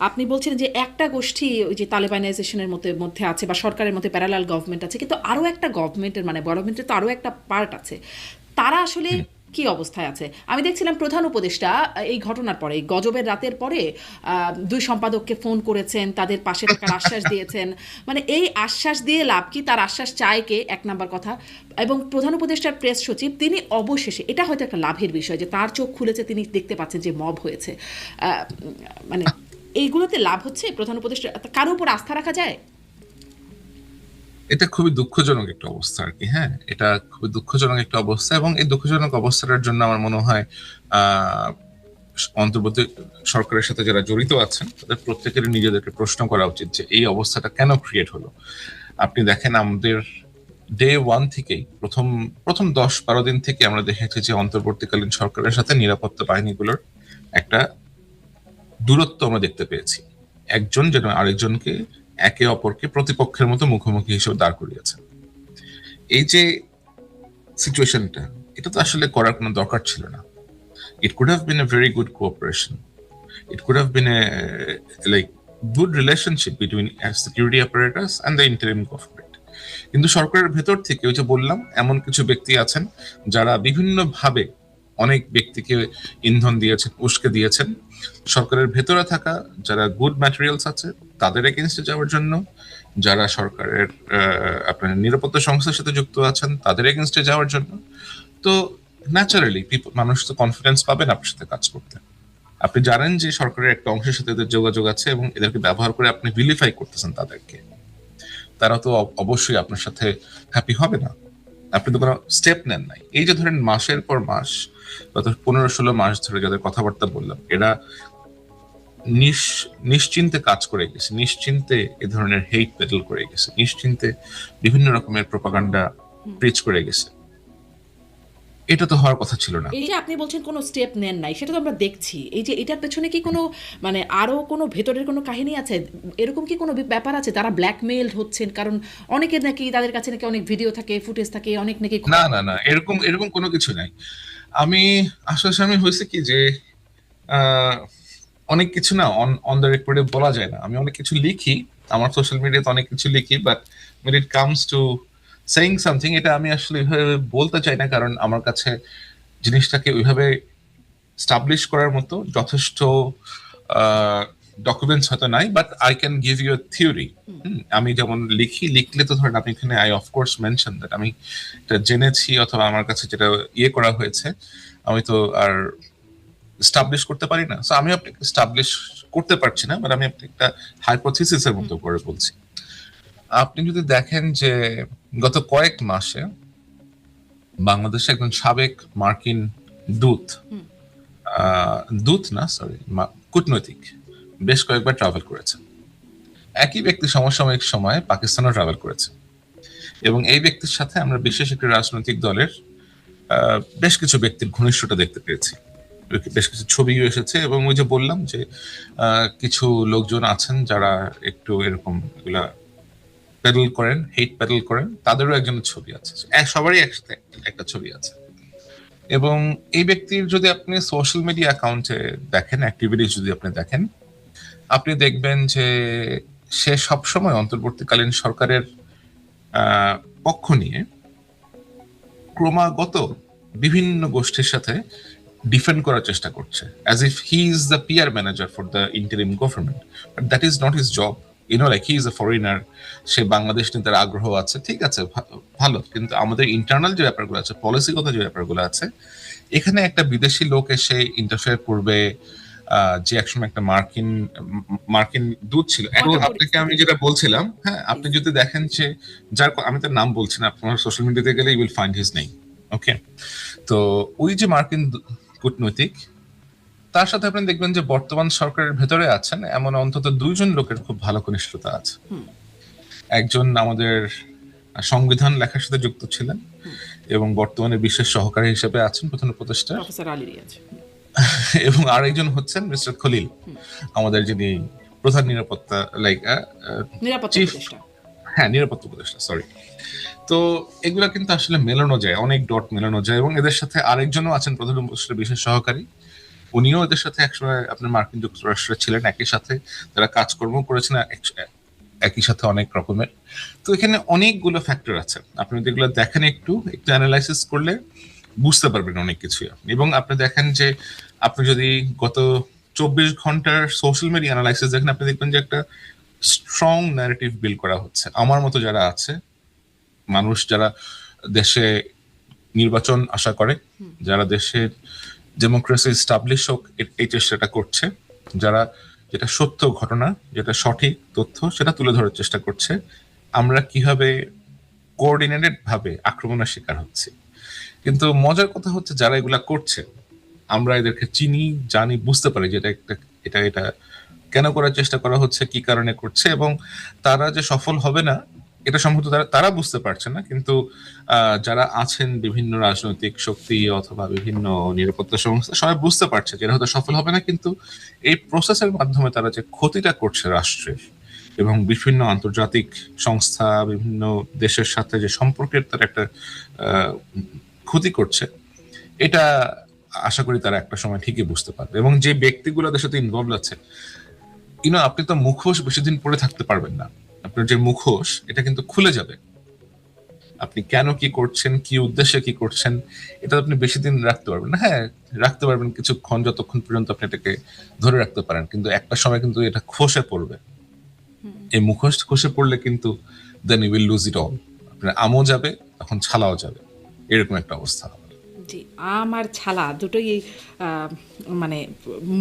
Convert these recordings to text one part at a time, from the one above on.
আপনি বলছেন যে একটা গোষ্ঠী ওই যে তালেবানাইজেশনের মধ্যে আছে বা সরকারের মধ্যে প্যারালাল গভর্নমেন্ট আছে, কিন্তু আরও একটা গভর্নমেন্টের মানে গভর্নমেন্টের তো আরও একটা পার্ট আছে, তারা আসলে হুম। কি অবস্থায় আছে? আমি দেখছিলাম প্রধান উপদেষ্টা এই ঘটনার পরে, এই গজবের রাতের পরে দুই সম্পাদককে ফোন করেছেন, তাদের পাশে থাকার আশ্বাস দিয়েছেন। মানে এই আশ্বাস দিয়ে লাভ কি? তার আশ্বাস চায় কে, এক নাম্বার কথা। এবং প্রধান উপদেষ্টার প্রেস সচিব তিনি অবশেষে, এটা হয়তো একটা লাভের বিষয় যে তার চোখ খুলেছে, তিনি দেখতে পাচ্ছেন যে মব হয়েছে। মানে এইগুলোতে লাভ হচ্ছে প্রধান উপদেষ্টা, কারো উপর আস্থা রাখা যায়? এটা খুবই দুঃখজনক একটা অবস্থা আর কি। হ্যাঁ, এটা খুবই দুঃখজনক একটা অবস্থা, এবং এই দুঃখজনক অবস্থাটার জন্য আমার মনে হয় আহ অন্তর্বর্তী সরকারের সাথে যারা জড়িত আছেন তাদের প্রত্যেকেরই নিজেদেরকে প্রশ্ন করা উচিত যে এই অবস্থাটা কেন ক্রিয়েট হলো। আপনি দেখেন, আমাদের ডে ওয়ান থেকেই, প্রথম প্রথম 10-12 দিন থেকে আমরা দেখেছি যে অন্তর্বর্তীকালীন সরকারের সাথে নিরাপত্তা বাহিনীগুলোর একটা দূরত্ব আমরা দেখতে পেয়েছি। একজন যেন আরেকজনকে, একে অপরকে প্রতিপক্ষের মতো মুখোমুখি হিসেবে দাঁড় করিয়েছে। এই যে সিচুয়েশনটা, এটা তো আসলে করার কোনো দরকার ছিল না। It could have been a very good cooperation, it could have been a like good relationship between a security apparatus and the interim government. কিন্তু সরকারের ভেতর থেকে, ওই যে বললাম, এমন কিছু ব্যক্তি আছেন যারা বিভিন্ন ভাবে অনেক ব্যক্তিকে ইন্ধন দিয়েছেন, উস্কে দিয়েছেন সরকারের ভেতরে থাকা যারা গুড ম্যাটেরিয়ালস আছে তাদের এগেনস্টে যাওয়ার জন্য, যারা সরকারের আপনার নিরাপত্তা সংস্থার সাথে যুক্ত আছেন তাদের এগেনস্টে যাওয়ার জন্য। তো ন্যাচারালি মানুষ তো কনফিডেন্স পাবেন আপনার সাথে কাজ করতে। আপনি জানেন যে সরকারের একটা অংশের সাথে এদের যোগাযোগ আছে এবং এদেরকে ব্যবহার করে আপনি ভিলিফাই করতেছেন তাদেরকে। তারা তো অবশ্যই আপনার সাথে হ্যাপি হবে না। আপনি তো কোনো স্টেপ নেন নাই। এই যে ধরেন মাসের পর মাস, গত 15-16 মাস ধরে যাদের কথাবার্তা বললাম, এরা নিশ্চিন্তে কাজ করে গেছে, নিশ্চিন্তে এ ধরনের হেইট পেডল করে গেছে, নিশ্চিন্তে বিভিন্ন রকমের প্রপাগান্ডা প্রিচ করে গেছে। এটা তো হওয়ার কথা ছিল না। এই যে আপনি বলছেন কোনো স্টেপ নেন নাই, সেটা তো আমরা দেখছি। এই যে এটার পেছনে কি কোনো মানে আরো কোনো ভেতরের কোনো কাহিনী আছে? এরকম কি কোনো ব্যাপার আছে তারা ব্ল্যাকমেইলড হচ্ছেন? কারণ অনেকের নাকি, তাদের কাছে নাকি অনেক ভিডিও থাকে, ফুটেজ থাকে, অনেক নাকি না, না, না, এরকম এরকম কোনো কিছু নাই। আমি আসলে আমি হয়েছে কি যে আহ, অনেক কিছু না অন অন দ্য রেকর্ডে বলা যায় না। আমি অনেক কিছু লিখি, আমার সোশ্যাল মিডিয়াতে অনেক কিছু লিখি, but when it comes to saying something, এটা আমি আসলে ওইভাবে বলতে চাই না, কারণ আমার কাছে জিনিসটাকে ওইভাবে স্টাবলিশ করার মতো যথেষ্ট ডকুমেন্টস হয়তো নাই, but I can give you a theory. আমি যেমন লিখি, লিখলে তো ধরেন আপনি এখানে আই অফকোর্স মেনশন দ্যাট আমি এটা জেনেছি অথবা আমার কাছে যেটা ইয়ে করা হয়েছে, আমি তো আর স্টাবলিশ করতে পারি না। সো আমি আপনাকে স্টাবলিশ করতে পারছি না, বাট আমি আপনাকে একটা হাইপোথিসিসের মতো করে বলছি। আপনি যদি দেখেন যে গত কয়েক মাসে বাংলাদেশে একজন সাবেক মার্কিন দূত, দূত না সরি, কূটনৈতিক, বেশ কয়েকবার ট্রাভেল করেছে। একই ব্যক্তি সমসাময়িক সময়ে পাকিস্তানও ট্রাভেল করেছে, এবং এই ব্যক্তির সাথে আমরা বিশেষ একটি রাজনৈতিক দলের বেশ কিছু ব্যক্তির ঘনিষ্ঠতা দেখতে পেয়েছি। বেশ কিছু ছবিও এসেছে, এবং ওই যে বললাম যে কিছু লোকজন আছেন যারা একটু এরকম এগুলা প্যাডেল করেন, হেইট প্যাডেল করেন, তাদেরও একজনের ছবি আছে। সবারই একসাথে একটা ছবি আছে। এবং এই ব্যক্তির যদি আপনি সোশ্যাল মিডিয়া অ্যাকাউন্টে দেখেন, অ্যাক্টিভিটিস যদি আপনি দেখেন, আপনি দেখবেন যে সে সবসময় অন্তর্বর্তীকালীন সরকারের আহ, পক্ষ নিয়ে ক্রমাগত বিভিন্ন গোষ্ঠীর সাথে ডিফেন্ড করার চেষ্টা করছে, as if he is the PR manager for the interim government. But that is not his job. Like he is a foreigner. সে বাংলাদেশ নিয়ে তার আগ্রহ আছে, ঠিক আছে, ভালো, কিন্তু আমাদের ইন্টারনাল যে ব্যাপারগুলো আছে, পলিসিগত যে ব্যাপারগুলো আছে, এখানে একটা বিদেশি লোক এসে ইন্টারফেয়ার করবে। যে একসময় একটা মার্কিন মার্কিন দূত ছিল। এখন আপনাকে আমি যেটা বলছিলাম, হ্যাঁ, আপনি যদি দেখেন যে আমি তার নাম বলছি না, আপনার সোশ্যাল মিডিয়াতে গেলে you will find his name. Okay, তো ওই যে মার্কিন কূটনৈতিক, তার সাথে আপনি দেখবেন যে বর্তমান সরকারের ভেতরে আছেন এমন অন্তত 2জন লোকের খুব ভালো ঘনিষ্ঠতা আছে। একজন আমাদের সংবিধান লেখার সাথে যুক্ত ছিলেন এবং বর্তমানে বিশেষ সহকারী হিসেবে আছেন প্রধান উপদেষ্টা, প্রফেসর আলী রিয়াজ। এবং আরেকজন হচ্ছেন মিস্টার খলিল, আমাদের যিনি প্রধান নিরাপত্তা লাইক নিরাপত্তা চিফ, উপদেষ্টা। হ্যাঁ, নিরাপত্তা উপদেষ্টা, সরি। তো এগুলা কিন্তু আসলে মেলানো যায়, অনেক ডট মেলানো যায়, এবং এদের সাথে আরেকজনও আছেন প্রধান উপদেষ্টার বিশেষ সহকারী। উনিও এদের সাথে একসময় আপনার মার্কিন যুক্তরাষ্ট্রে ছিলেন, একই সাথে তারা কাজকর্ম করেছেন একই সাথে অনেক রকমের। তো এখানে অনেকগুলো ফ্যাক্টর আছে, আপনি যদি এগুলো দেখেন একটু অ্যানালাইসিস করলে বুঝতে পারবেন অনেক কিছু। এবং আপনি দেখেন যে আপনি যদি গত 24 ঘন্টার সোশ্যাল মিডিয়া অ্যানালাইসিস দেখেন, আপনি দেখবেন যে একটা স্ট্রং ন্যারেটিভ বিল্ড করা হচ্ছে। আমার মতো যারা আছে, মানুষ যারা দেশে নির্বাচন আশা করে, যারা দেশের ডেমোক্রেসি স্টাবলিশ হোক এই চেষ্টাটা করছে, যারা যেটা সত্য ঘটনা, যেটা সঠিক তথ্য সেটা তুলে ধরার চেষ্টা করছে, আমরা কিভাবে কোঅর্ডিনেটেড ভাবে আক্রমণের শিকার হচ্ছি। কিন্তু মজার কথা হচ্ছে যারা এগুলা করছে আমরা এদেরকে চিনি, জানি, বুঝতে পারি যে এটা এটা কেন করার চেষ্টা করা হচ্ছে, কি কারণে করছে, এবং তারা যে সফল হবে না এটা সম্ভবত তারা বুঝতে পারছে না। কিন্তু যারা আছেন বিভিন্ন রাজনৈতিক শক্তি অথবা বিভিন্ন নিরাপত্তা সংস্থা সবাই বুঝতে পারছে যে এরা হয়তো সফল হবে না, কিন্তু এই প্রসেসের মাধ্যমে তারা যে ক্ষতিটা করছে রাষ্ট্রের এবং বিভিন্ন আন্তর্জাতিক সংস্থা, বিভিন্ন দেশের সাথে যে সম্পর্কের তার একটা ক্ষতি করছে, এটা আশা করি তারা একটা সময় ঠিকই বুঝতে পারবে। এবং যে ব্যক্তিগুলো তাদের সাথে ইনভলভ আছে, আপনি তো মুখোশ বেশি দিন পরে থাকতে পারবেন না। আপনার যে মুখোশ এটা কিন্তু খুলে যাবে। আপনি কেন কি করছেন, কি উদ্দেশ্যে কি করছেন, এটা আপনি বেশি দিন রাখতে পারবেন না। হ্যাঁ, রাখতে পারবেন কিছুক্ষণ, যতক্ষণ পর্যন্ত আপনি এটাকে ধরে রাখতে পারেন, কিন্তু একটা সময় কিন্তু এটা খসে পড়বে। এই মুখোশ খসে পড়লে কিন্তু then you will lose it all. আপনার আমও যাবে, তখন ছালাও যাবে, এরকম একটা অবস্থা হবে। জি, আম আর ছালা দুটোই মানে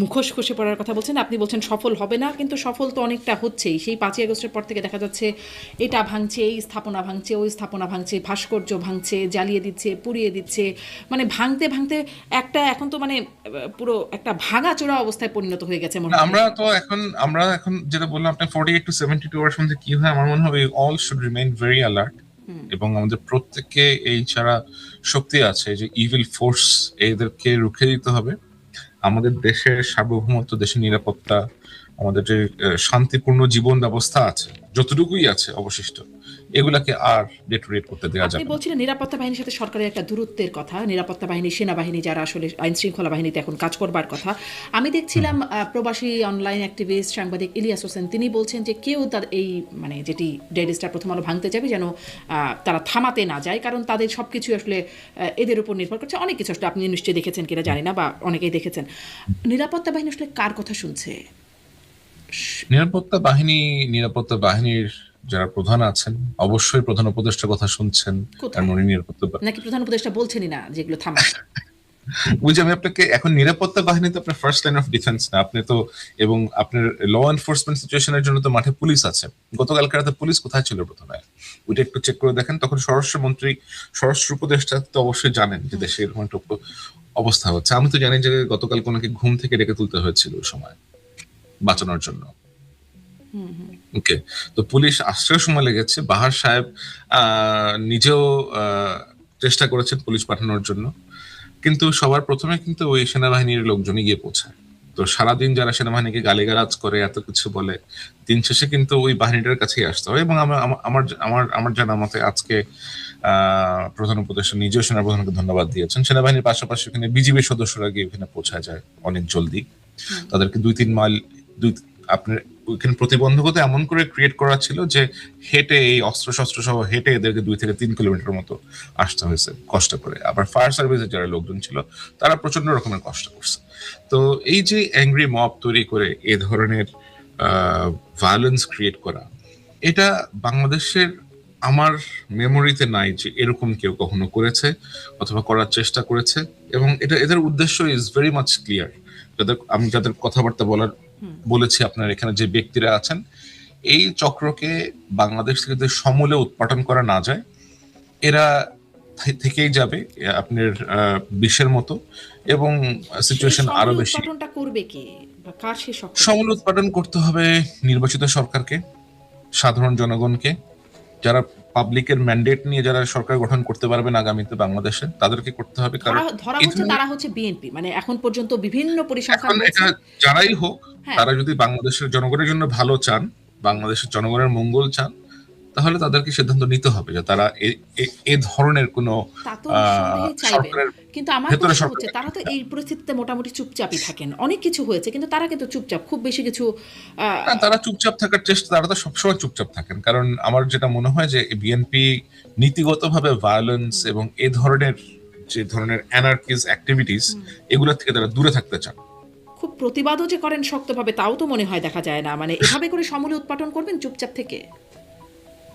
মুখোশ খসে পড়ার কথা বলছেন। আপনি বলছেন সফল হবে না, কিন্তু সফল তো অনেকটা হচ্ছেই। সেই 5ই আগস্টের পর থেকে দেখা যাচ্ছে এটা ভাঙছে, এই স্থাপনা ভাঙছে, ওই স্থাপনা ভাঙছে, ভাস্কর্য ভাঙছে, জ্বালিয়ে দিচ্ছে, পুড়িয়ে দিচ্ছে, মানে ভাঙতে ভাঙতে একটা এখন তো মানে পুরো একটা ভাঙাচোরা অবস্থায় পরিণত হয়ে গেছে মনে হয়। আমরা এখন যেটা বললাম, আপনার 48 to 72 আওয়ার্স মধ্যে কি হয়, আমার মনে হয় all should remain very alert. এবং আমাদের প্রত্যেককে এই ছাড়া শক্তি আছে যে ইভিল ফোর্স, এদেরকে রুখে দিতে হবে। আমাদের দেশের সার্বভৌমত্ব, দেশের নিরাপত্তা, আমাদের যে শান্তিপূর্ণ জীবন ব্যবস্থা আছে, যতটুকুই আছে অবশিষ্ট, এগুলাকে আর ডেটোরেট করতে দেওয়া যাবে আপনি না। বলছিলেন নিরাপত্তা বাহিনীর সাথে সরকারের একটা দূরত্বের কথা, নিরাপত্তা বাহিনী, সেনাবাহিনী যারা আসলে আইন শৃঙ্খলা বাহিনীতে এখন কাজ করবার কথা। আমি দেখছিলাম প্রবাসী অনলাইন অ্যাক্টিভিস্ট সাংবাদিক ইলিয়াস হোসেন, তিনি বলছেন যে কেউ তার এই মানে যেটি ডেইলি স্টার প্রথম আলো ভাঙতে যাবে যেন তারা থামাতে না যায়, কারণ তাদের সব কিছু আসলে এদের উপর নির্ভর করছে। অনেক কিছু আসলে আপনি নিশ্চয়ই দেখেছেন কিনা জানি না, বা অনেকেই দেখেছেন। নিরাপত্তা বাহিনী আসলে কার কথা শুনছে? নিরাপত্তা বাহিনীর যারা প্রধান আছেন অবশ্যই প্রধান উপদেষ্টার কথা শুনছেন, কারণ উনি নাকি প্রধান উপদেষ্টা বলছেনই না যেগুলো থামা? বুঝছি আমি আপনাকে। এখন নিরাপত্তা বাহিনী তো আপনার ফার্স্ট লাইন অফ ডিফেন্স না, আপনি তো, এবং আপনার ল এনফোর্সমেন্ট সিচুয়েশনের জন্য তো মাঠে পুলিশ আছে। গতকালকে রাতে পুলিশ কোথায় ছিল প্রথমে ওইটা একটু চেক করে দেখেন। তখন স্বরাষ্ট্র উপদেষ্টা তো অবশ্যই জানেন যে দেশে এরকম একটা অবস্থা হচ্ছে। আমি তো জানি যে গতকাল ওনাকে ঘুম থেকে ডেকে তুলতে হয়েছিল ওই সময় বাঁচানোর জন্য। ওকে, তো পুলিশ আসতেও সময় লেগেছে। বাহার সাহেব নিজেও চেষ্টা করেছেন পুলিশ পাঠানোর জন্য, কিন্তু সবার প্রথমে কিন্তু ওই সেনাবাহিনীর লোকজনই গিয়ে পৌঁছায়। তো সারাদিন যারা সেনাবাহিনীকে গালিগালাজ করে, এত কিছু বলে, দিন শেষে কিন্তু ওই বাহিনীটার কাছেই আসতে হয়। এবং আমার জানা মতে আজকে প্রধান উপদেষ্টা নিজেও সেনাপ্রধানকে ধন্যবাদ দিয়েছেন। সেনাবাহিনীর পাশাপাশি ওখানে বিজিবি সদস্যরা গিয়ে ওখানে পৌঁছায় যায় অনেক জলদি। তাদেরকে 2-3 মাইল আপনার ওইখানে প্রতিবন্ধকতা এমন করে ক্রিয়েট করা ছিল যে হেঁটে, এই অস্ত্র শস্ত্র সহ হেঁটে এদেরকে 2 থেকে 3 কিলোমিটার মতো আসতে হয়েছে কষ্ট করে। আবার ফায়ার সার্ভিসের যারা লোকজন ছিল তারা প্রচন্ড রকমের কষ্ট করছে। তো এই যে অ্যাংরি মব তৈরি করে এ ধরনের ভায়োলেন্স ক্রিয়েট করা, এটা বাংলাদেশের আমার মেমোরিতে নাই যে এরকম কেউ কখনো করেছে অথবা করার চেষ্টা করেছে। এবং এদের উদ্দেশ্য ইজ ভেরি মাচ ক্লিয়ার। আমি যাদের কথাবার্তা বলেছি, আপনার এখানে যে ব্যক্তিরা আছেন, এই চক্রকে বাংলাদেশ থেকে যদি সমূলে উৎপাটন করা না যায়, এরা থেকেই যাবে আপনার বিশ্বের মতো, এবং সিচুয়েশন আরো বেশি। করবে কি, কার সে সমূল উৎপাদন করতে হবে নির্বাচিত সরকারকে, সাধারণ জনগণকে, যারা পাবলিকের ম্যান্ডেট নিয়ে যারা সরকার গঠন করতে পারবেন আগামীতে বাংলাদেশে, তাদেরকে করতে হবে। কারণ তারা হচ্ছে বিএনপি, মানে এখন পর্যন্ত বিভিন্ন পরিসংখ্যান এটা যারাই হোক, তারা যদি বাংলাদেশের জনগণের জন্য ভালো চান, বাংলাদেশের জনগণের মঙ্গল চান, তাহলে তাদেরকে সিদ্ধান্ত নিতে হবে যে তারা এ ধরনের কোনো তা তো নিঃসন্দেহে চাইবেন, সরকারের কিন্তু আমার ভেতরে প্রশ্ন হচ্ছে সরকার তারা তো এই পরিস্থিতিতে মোটামুটি চুপচাপই থাকেন, অনেক কিছু হয়েছে কিন্তু তারা কিন্তু চুপচাপ, খুব বেশি কিছু আহ, না, তারা চুপচাপ থাকার চেষ্টা, তারা তো সবসময় চুপচাপ থাকেন, কারণ আমার যেটা মনে হয় যে বিএনপি নীতিগতভাবে ভায়োলেন্স এবং এ ধরনের যে ধরনের অ্যানার্কিস অ্যাক্টিভিটিস এগুলো থেকে তারা দূরে থাকতে চান। খুব প্রতিবাদও যে করেন শক্তভাবে তাও তো মনে হয় দেখা যায় না, মানে এভাবে করে সমূলে উৎপাটন করবেন চুপচাপ থেকে।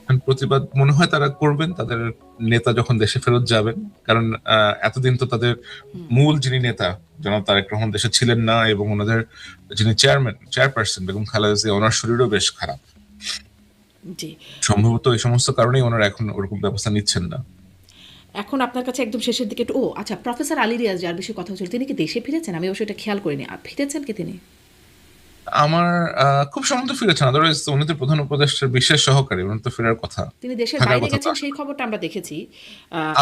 এখন প্রতিবাদ মনে হয় তারা করবেন তাদের নেতা যখন দেশে ফেরত যাবেন, কারণ এতদিন তো তাদের মূল যিনি নেতা জনাব তারেক রহমান দেশে ছিলেন না, এবং ওনাদের যিনি চেয়ারপারসন বেগম খালেদা জিয়া, ওনার শরীরও বেশ খারাপ। জি, সম্ভবত এই সমস্ত কারণেই ওনারা এখন ওরকম ব্যবস্থা নিচ্ছেন না। এখন আপনার কাছে একদম শেষের দিকে একটু, ও আচ্ছা, প্রফেসর আলী রিয়াজ যার বিষয়ে কথা হচ্ছিল তিনি কি দেশে ফিরেছেন? আমি অবশ্যই এটা খেয়াল করিনি, ফিরেছেন কি তিনি? আমার খুব সম্ভবত ফিরেছেন, আদারওয়াইজ উনি তো প্রধান উপদেষ্টার বিশেষ সহকারী, উনি তো ফেরার কথা, তিনি দেশের থাকার বাইরে কথা তো গেছেন আসলে। সেই খবরটা আমরা দেখেছি।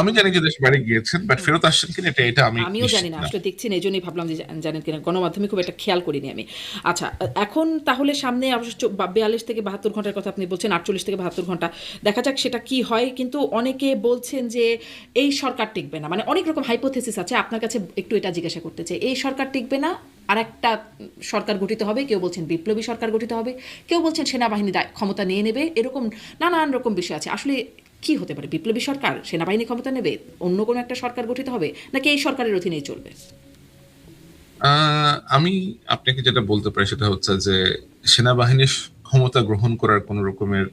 আমি জানি যে দেশ বাইরে গিয়েছেন, বাট ফেরত আসছেন কিনা এটা আমি আমিও জানি নিশ্চিত না, না। আসলে দেখছি না, এই জন্যই ভাবলাম যে জানেন কিনা, গণমাধ্যমে খুব একটা খেয়াল করিনি আমি। আচ্ছা, এখন তাহলে সামনে অবশ্য 42 থেকে 72 ঘন্টার কথা আপনি বলছেন, 48 থেকে 72 ঘন্টা, দেখা যাক সেটা কি হয়। কিন্তু অনেকে বলছেন যে এই সরকার টিকবে না, মানে অনেক রকম হাইপোথেসিস আছে, আপনার কাছে একটু এটা জিজ্ঞাসা করতে চাই, এই সরকার টিকবে না, আর একটা সরকার গঠিত হবে, কেউ বলছেন বিপ্লবী সরকার গঠিত হবে, কেউ বলছেন সেনাবাহিনী ক্ষমতা নিয়ে নেবে, এরকম নানান রকম বিষয় আছে। আসলে কি হতে পারে? বিপ্লবী সরকার, সেনাবাহিনী ক্ষমতা নেবে, অন্য কোনো একটা সরকার গঠিত হবে, নাকি এই সরকারের অধীনেই চলবে? আমি আপনাকে যেটা বলতে পারি সেটা হচ্ছে যে সেনাবাহিনীর ক্ষমতা গ্রহণ করার কোন রকমের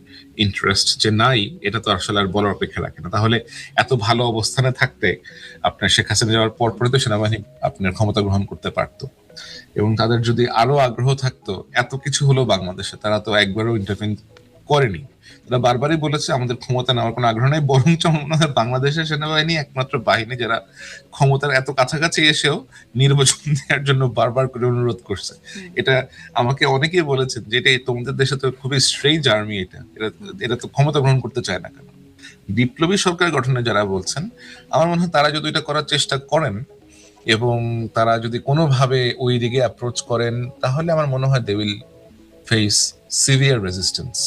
ইন্টারেস্ট যে নাই, এটা তো আসলে আর বলার অপেক্ষা রাখে না। তাহলে এত ভালো অবস্থানে থাকতে আপনার শেখ হাসিনা যাওয়ার পর পরে তো সেনাবাহিনী আপনার ক্ষমতা গ্রহণ করতে পারতো, এবং তাদের যদি আরো আগ্রহ থাকতো, এত কিছু হলো বাংলাদেশে, তারা তো একবারও ইন্টারভেন করেনি। তারা বারবারই বলেছে আমাদের ক্ষমতা নেওয়ার কোনো আগ্রহ নেই, বরঞ্চ আমার মনে হয় বাংলাদেশের সেনাবাহিনী একমাত্র বাহিনী যারা ক্ষমতার এত কাছাকাছি এসেও নির্বাচন দেওয়ার জন্য বারবার করে অনুরোধ করছে। এটা আমাকে অনেকেই বলেছেন যে এটা তোমাদের দেশে তো খুবই স্ট্রেঞ্জ আর্মি, এটা তো ক্ষমতা গ্রহণ করতে চায় না কেন। বিপ্লবী সরকার গঠনে যারা বলছেন, আমার মনে হয় তারা যদি এটা করার চেষ্টা করেন এবং তারা যদি কোনোভাবে ওই দিকে অ্যাপ্রোচ করেন, তাহলে আমার মনে হয় they will face severe resistance.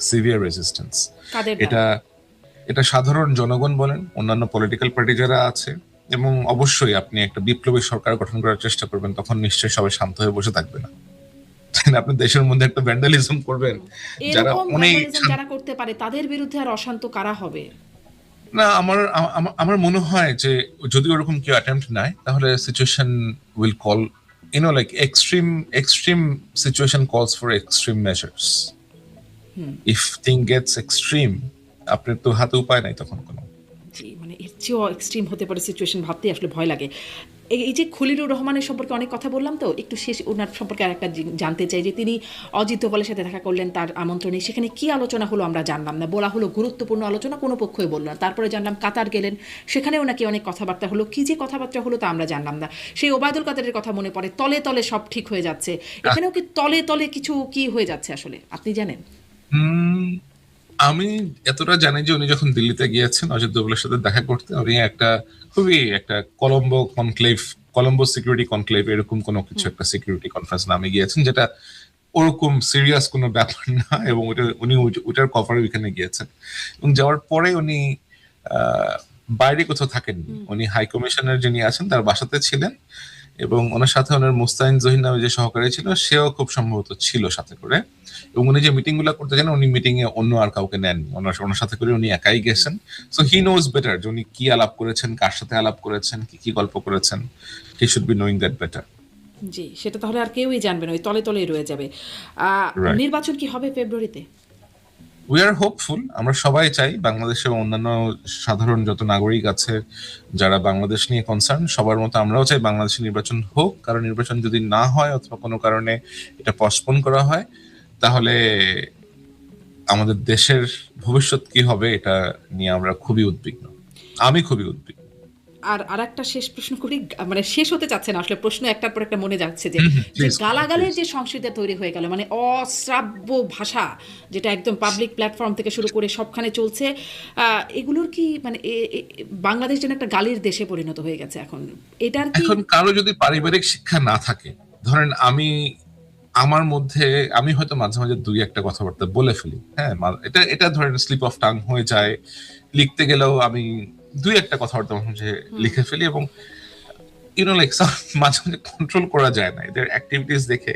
Severe resistance কাদের এটা দ্বারা? এটা সাধারণ জনগণ বলেন, অন্যান্য পলিটিক্যাল পার্টি যারা আছে, এবং অবশ্যই আপনি একটা বিপ্লবী সরকার গঠন করার চেষ্টা করবেন, তখন নিশ্চয়ই সবাই শান্ত হয়ে বসে থাকবে না। তাই না? আপনি দেশের মধ্যে একটা ভ্যান্ডালিজম করবেন, যারা এরকম অনেক ভ্যান্ডালিজম যারা করতে পারে তাদের বিরুদ্ধে আর অশান্ত কারা হবে? না, আমার মনে হয় যে যদি ওরকম কেউ অ্যাটেম্প্ট নেয়, তাহলে situation will call, like extreme situation calls for extreme measures. If thing gets extreme, আপনার তো হাতে উপায় নাই তখন কোনো। জি, মানে এর চেয়েও এক্সট্রিম হতে পারে সিচুয়েশন, ভাবতেই আসলে ভয় লাগে। এই যে খলিলুর রহমানের সম্পর্কে অনেক কথা বললাম, তো একটু শেষ ওনার সম্পর্কে আরেকটা জানতে চাই, যে তিনি অজিত দোভালের সাথে দেখা করলেন তার আমন্ত্রণে, সেখানে কি আলোচনা হলো আমরা জানলাম না, বলা হলো গুরুত্বপূর্ণ আলোচনা, কোনো পক্ষই বলল না। তারপরে জানলাম কাতার গেলেন, সেখানেও নাকি অনেক কথাবার্তা হলো, কি যে কথাবার্তা হলো তা আমরা জানলাম না। সেই ওবায়দুল কাদেরের কথা মনে পড়ে, তলে তলে সব ঠিক হয়ে যাচ্ছে, এখানেও কি তলে তলে কিছু কি হয়ে যাচ্ছে আসলে, আপনি জানেন? উম, আমি এতটা জানি যে উনি যখন দিল্লিতে গিয়েছেন অজিত দোভালের সাথে দেখা করতে, উনি খুবই একটা কলম্বো সিকিউরিটি কনক্লেভ এরকম কোনো কিছু একটা সিকিউরিটি কনফারেন্স নামে গিয়েছেন, যেটা ওরকম সিরিয়াস কোনো ব্যাপার না, এবং উনি ওটার কভারে ওইখানে গিয়েছেন। এবং যাওয়ার পরে উনি আহ, বাইরে কোথাও থাকেননি, উনি হাই কমিশনার যিনি আছেন তার বাসাতে ছিলেন, এবং ওনার সাথে ওনার মুস্তাহিন জহির নামে যে সহকারী ছিল সেও খুব সম্ভবত ছিল সাথে করে। এবং উনি যে মিটিং গুলা করতে যান, উনি মিটিং এ অন্য আর কাউকে নেননি, ওনার সাথে করে উনি একাই গেছেন। সো হি নোজ বেটার যে উনি কি আলাপ করেছেন, কার সাথে আলাপ করেছেন, কি কি গল্প করেছেন। He should be knowing that better. জি, সেটা তাহলে আর কেউই জানবে না, ওই তলে তলেই রয়ে যাবে। রাইট। নির্বাচন কি হবে ফেব্রুয়ারিতে? উই আর হোপফুল, আমরা সবাই চাই বাংলাদেশের অন্যান্য সাধারণ যত নাগরিক আছে যারা বাংলাদেশ নিয়ে কনসার্ন, সবার মতো আমরাও চাই বাংলাদেশের নির্বাচন হোক, কারণ নির্বাচন যদি না হয় অথবা কোনো কারণে এটা পসপোন করা হয়, তাহলে আমাদের দেশের ভবিষ্যৎ কি হবে এটা নিয়ে আমরা খুবই উদ্বিগ্ন। আমি খুবই উদ্বিগ্ন। আর একটা শেষ প্রশ্ন করি, মানে শেষ হতে চাচ্ছে না আসলে, প্রশ্ন একটার পর একটা মনে যাচ্ছে, যে যে প্লিজ গালাগালের প্লিজ। যে সংস্কৃতি তৈরি হয়ে গেল, মানে অশ্রাব্য ভাষা, যেটা একদম পাবলিক প্ল্যাটফর্ম থেকে শুরু করে সবখানে চলছে, এগুলোর কি মানে বাংলাদেশ যেন একটা গালির দেশে পরিণত হয়ে গেছে এখন, এটার কি? এখন কারো যদি পারিবারিক শিক্ষা না থাকে, ধরেন আমার মধ্যে আমি হয়তো মাঝে মাঝে দুই একটা কথাবার্তা বলে ফেলি, হ্যাঁ, এটা এটা ধরেন স্লিপ অফ টাং হয়ে যায়। লিখতে গেলেও আমি দুই একটা কথাবার্তা মাঝে মাঝে লিখে ফেলি, এবং লাইক মাঝে মাঝে কন্ট্রোল করা যায় না। এদের অ্যাক্টিভিটিস দেখে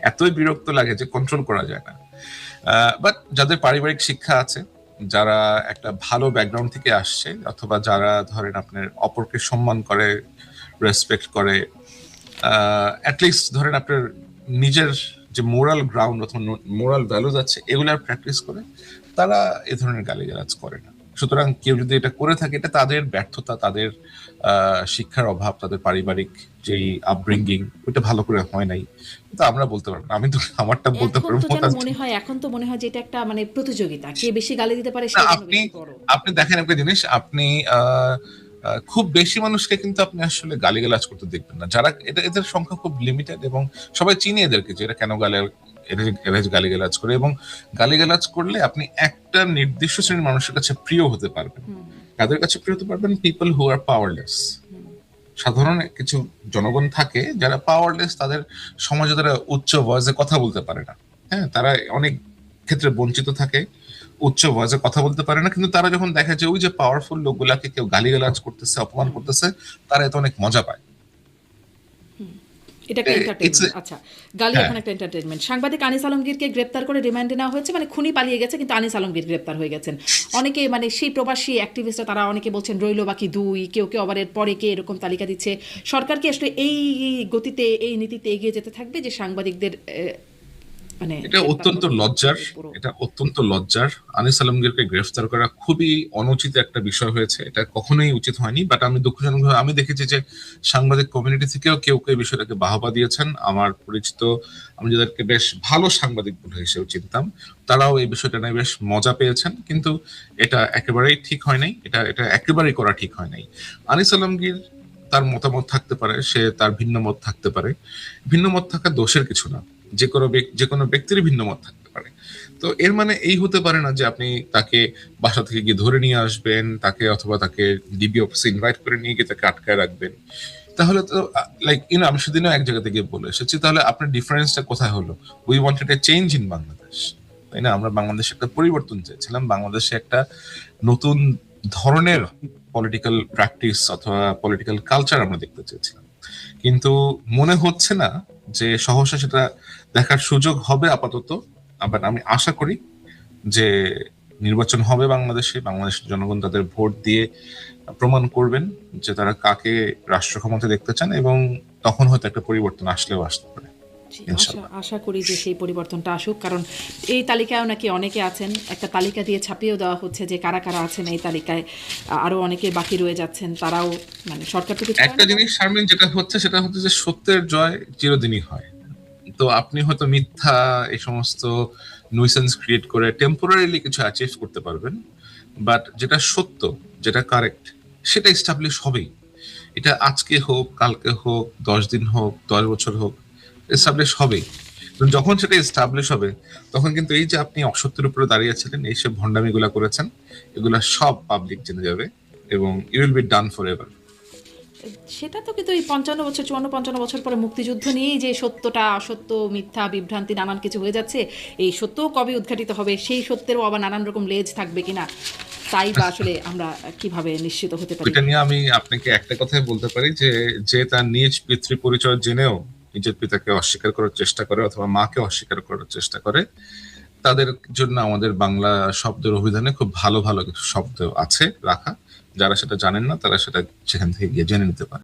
এতই বিরক্ত লাগে যে কন্ট্রোল করা যায় না। বাট যাদের পারিবারিক শিক্ষা আছে, যারা একটা ভালো ব্যাকগ্রাউন্ড থেকে আসছে, অথবা যারা ধরেন আপনার অপরকে সম্মান করে, রেসপেক্ট করে, অ্যাটলিস্ট ধরেন আপনার নিজের যে মোরাল গ্রাউন্ড অথবা মোরাল ভ্যালুজ আছে এগুলার প্র্যাকটিস করে, তারা এ ধরনের গালিগালাজ করে না। সুতরাং কেউ যদি এটা করে থাকে, এটা তাদের ব্যর্থতা, তাদের শিক্ষার অভাব, তাদের পারিবারিক যেই আপব্রিঙ্গিং, ওইটা ভালো করে হয় নাই। কিন্তু আমরা বলতে পারবো না, আমি তো আমারটা বলতে এখন পারবো তো যেন না। মনে হয়, এখন তো মনে হয় যে এটা একটা মানে প্রতিযোগিতা, কে বেশি গালি দিতে পারে না, সে যেন আপনি বেশি বড়। আপনি দেখেন একটা জিনিস, আপনি খুব বেশি মানুষকে কিন্তু আপনি আসলে গালিগালাজ করতে দেখবেন না। যারা এদের সংখ্যা খুব লিমিটেড, এবং সবাই চিনি এদেরকে যে এরা কেন এরা যে গালিগালাজ করে, এবং গালিগালাজ করলে আপনি একটা নির্দিষ্ট শ্রেণীর মানুষের কাছে প্রিয় হতে পারবেন। কাদের কাছে প্রিয় হতে পারবেন? People who are powerless. সাধারণ কিছু জনগণ থাকে যারা পাওয়ারলেস, তাদের সমাজে তারা উচ্চ ভয়েসে কথা বলতে পারে না, হ্যাঁ, তারা অনেক ক্ষেত্রে বঞ্চিত থাকে, উচ্চ ভয়েসে কথা বলতে পারে না। কিন্তু তারা যখন দেখে যে ওই যে পাওয়ারফুল লোকগুলাকে কেউ গালিগালাজ করতেছে, অপমান করতেছে, তারা এত অনেক মজা পায়। এটা একটা এন্টারটেইনমেন্ট। আচ্ছা, গালি হ্যাঁ, এখন একটা এন্টারটেইনমেন্ট। সাংবাদিক আনিস আলমগীরকে গ্রেপ্তার করে রিমান্ডে নেওয়া হয়েছে, মানে খুনি পালিয়ে গেছে কিন্তু আনিস আলমগীর গ্রেপ্তার হয়ে গেছেন। অনেকে মানে সেই প্রবাসী অ্যাক্টিভিস্টরা তারা অনেকে বলছেন রইল বাকি দুই, কেউ কেউ আবার এর পরে কে এরকম তালিকা দিচ্ছে। সরকার কি আসলে এই গতিতে, এই নীতিতে এগিয়ে যেতে থাকবে যে সাংবাদিকদের মানে এটা অত্যন্ত লজ্জার, এটা অত্যন্ত লজ্জার। আনিস আলমগীরকে গ্রেফতার করা খুবই অনুচিত একটা বিষয় হয়েছে, এটা কখনোই উচিত হয়নি। বাট আমি দুঃখজনকভাবে আমি দেখেছি যে সাংবাদিক কমিউনিটি থেকেও কেউ কেউ বিষয়টাকে বাহবা দিয়েছেন। আমার পরিচিত, আমি যাদেরকে বেশ ভালো সাংবাদিক বলে হিসেবে চিনতাম, তারাও এই বিষয়টা নিয়ে বেশ মজা পেয়েছেন। কিন্তু এটা একেবারেই ঠিক হয় নাই, এটা এটা একেবারেই করা ঠিক হয় নাই। আনিস আলমগীর, তার মতামত থাকতে পারে, সে তার ভিন্ন মত থাকতে পারে। ভিন্ন মত থাকা দোষের কিছু না, যে কোনো ব্যক্তির ভিন্ন মত থাকতে পারে। তো এর মানে এই হতে পারে না যে আপনি তাকে বাসা থেকে গিয়ে ধরে নিয়ে আসবেন, তাকে অথবা তাকে ডিবি অফিসে ইনভাইট করে নিয়ে গিয়ে তাকে আটকায় রাখবেন। তাহলে তো লাইক আমি সেদিনও এক জায়গা থেকে বলে এসেছি, তাহলে আপনার ডিফারেন্সটা কোথায় হলো? We wanted a change in Bangladesh, তাই না? আমরা বাংলাদেশে একটা পরিবর্তন চেয়েছিলাম, বাংলাদেশে একটা নতুন ধরনের পলিটিক্যাল প্র্যাকটিস অথবা পলিটিক্যাল কালচার আমরা দেখতে চেয়েছিলাম। কিন্তু মনে হচ্ছে না যে সহসা সেটা দেখার সুযোগ হবে আপাতত। আবার আমি আশা করি যে নির্বাচন হবে বাংলাদেশে, বাংলাদেশের জনগণ তাদের ভোট দিয়ে প্রমাণ করবেন যে তারা কাকে রাষ্ট্র ক্ষমতা দেখতে চান, এবং তখন হয়তো একটা পরিবর্তন আসলেও আসতে পারে। আশা করি যে সেই পরিবর্তনটা আসুক, কারণ এই তালিকায় নাকি অনেকে আছেন, একটা তালিকা দিয়ে ছাপিয়েও দেওয়া হচ্ছে যে কারা কারা আছেন এই তালিকায়, আরো অনেকে বাকি রয়ে যাচ্ছেন, তারাও মানে সরকার তো কিছু একটা জিনিস শারমিন, যেটা হচ্ছে সেটা হচ্ছে যে সত্যের জয় চিরদিনই হয়। তো আপনি হয়তো মিথ্যা এই সমস্ত নুইসেন্স ক্রিয়েট করে টেম্পোরারিলি কিছু অ্যাচিভ করতে পারবেন, বাট যেটা সত্য, যেটা কারেক্ট, সেটা এস্টাবলিশ হবেই। এটা আজকে হোক, কালকে হোক, 10 দিন হোক, 10 বছর হোক, এস্টাবলিশ হবেই। যখন সেটা এস্টাবলিশ হবে, তখন কিন্তু এই যে আপনি অসত্যের উপরে দাঁড়িয়েছিলেন, এইসব ভণ্ডামিগুলা করেছেন, এগুলা সব পাবলিক জেনে যাবে, এবং it will be done for ever. সেটা তো কিন্তু এই 55 বছর 54-55 বছর পরে মুক্তিযুদ্ধ নিয়েই যে সত্যটা অসত্য, মিথ্যা, বিভ্রান্তি নানান কিছু হয়ে যাচ্ছে, এই সত্য কবে উদ্ঘাটিত হবে, সেই সত্যেরও আবার নানান রকম লেজ থাকবে কিনা, তাই বা আসলে আমরা কিভাবে নিশ্চিত হতে পারি? এটা নিয়ে আমি আপনাকে একটা কথাই বলতে পারি যে যে তার নিজ পিতৃ পরিচয় জেনেও নিজের পিতাকে অস্বীকার করার চেষ্টা করে অথবা মাকে অস্বীকার করার চেষ্টা করে, তাদের জন্য আমাদের বাংলা শব্দের অভিধানে খুব ভালো ভালো কিছু শব্দ আছে রাখা। যারা সেটা জানেন না, তারা সেটা সেখান থেকে গিয়ে জেনে নিতে পারে।